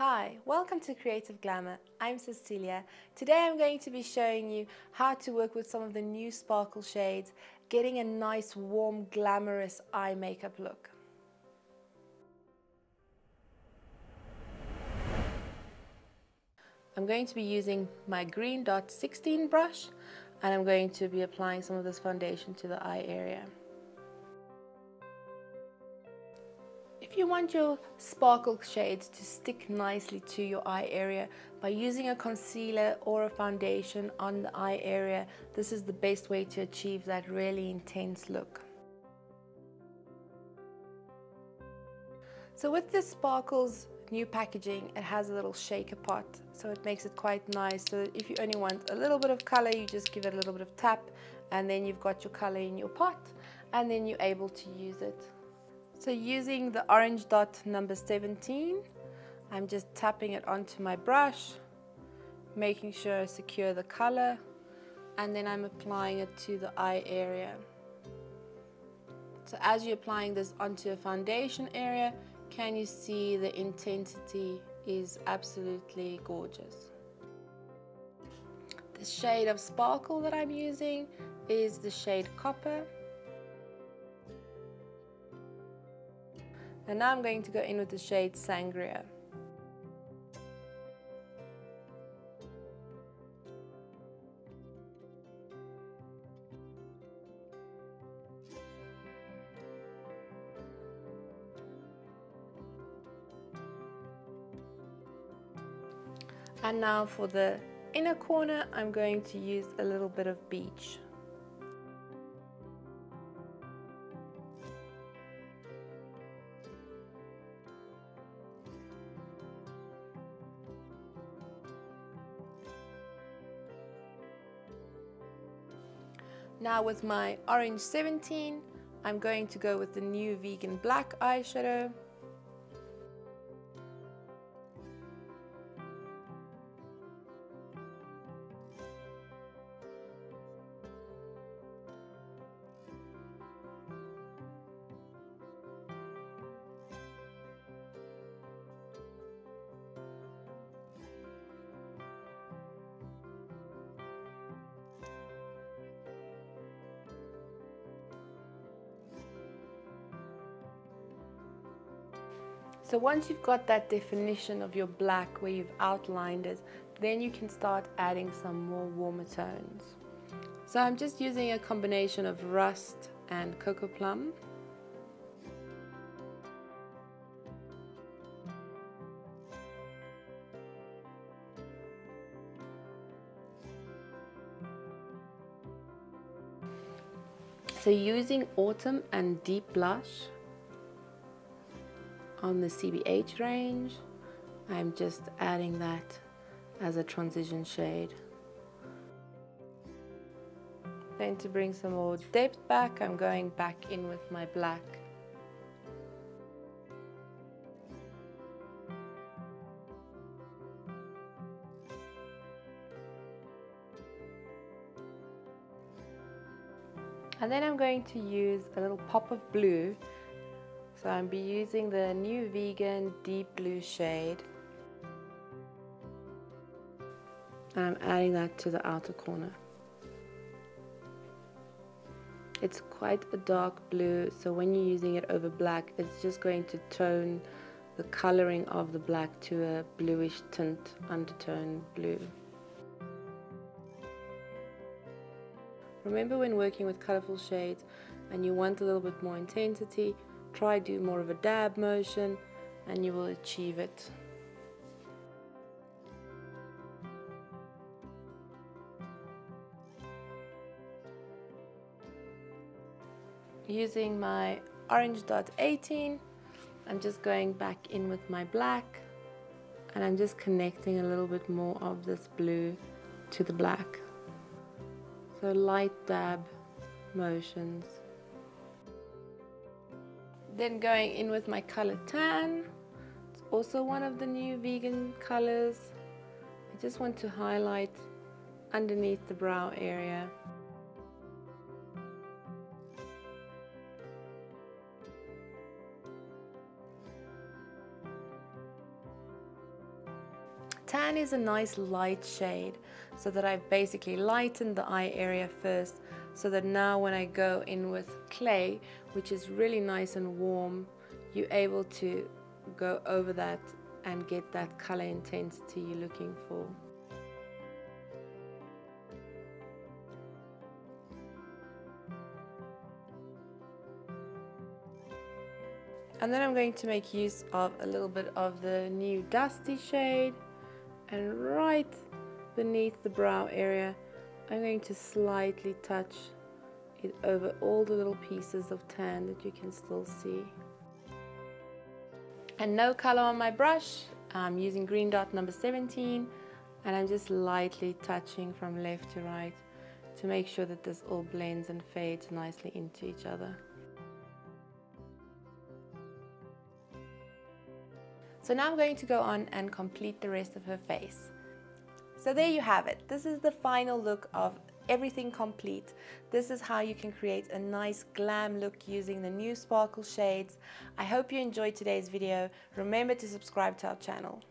Hi, welcome to Creative Glamour. I'm Cecilia. Today I'm going to be showing you how to work with some of the new sparkle shades, getting a nice, warm, glamorous eye makeup look. I'm going to be using my green dot 16 brush and I'm going to be applying some of this foundation to the eye area. If you want your sparkle shades to stick nicely to your eye area, by using a concealer or a foundation on the eye area, this is the best way to achieve that really intense look. So with this Sparkle's new packaging, it has a little shaker pot, so it makes it quite nice. So if you only want a little bit of color, you just give it a little bit of tap, and then you've got your color in your pot, and then you're able to use it. So using the orange dot number 17, I'm just tapping it onto my brush, making sure I secure the color, and then I'm applying it to the eye area. So as you're applying this onto a foundation area, can you see the intensity is absolutely gorgeous. The shade of sparkle that I'm using is the shade Copper. And now I'm going to go in with the shade Sangria. And now for the inner corner, I'm going to use a little bit of Beach. Now with my orange 17, I'm going to go with the new vegan black eyeshadow. So once you've got that definition of your black where you've outlined it, then you can start adding some more warmer tones. So I'm just using a combination of Rust and Cocoa Plum. So using Autumn and Deep Blush on the CBH range, I'm just adding that as a transition shade. Then to bring some more depth back, I'm going back in with my black. And then I'm going to use a little pop of blue. So I'll be using the new vegan deep blue shade. And I'm adding that to the outer corner. It's quite a dark blue, so when you're using it over black, it's just going to tone the coloring of the black to a bluish tint, undertone blue. Remember, when working with colorful shades and you want a little bit more intensity, try do more of a dab motion and you will achieve it. Using my orange dot 18, I'm just going back in with my black and I'm just connecting a little bit more of this blue to the black. So light dab motions. Then going in with my color Tan. It's also one of the new vegan colors. I just want to highlight underneath the brow area. tan is a nice light shade, so that I've basically lightened the eye area first, so that now when I go in with clay, which is really nice and warm, you're able to go over that and get that color intensity you're looking for. And then I'm going to make use of a little bit of the new dusty shade, and right beneath the brow area I'm going to slightly touch it over all the little pieces of tan that you can still see. And no color on my brush. I'm using green dot number 17, and I'm just lightly touching from left to right to make sure that this all blends and fades nicely into each other. So now I'm going to go on and complete the rest of her face. So there you have it. This is the final look of everything complete. This is how you can create a nice glam look using the new sparkle shades. I hope you enjoyed today's video. Remember to subscribe to our channel.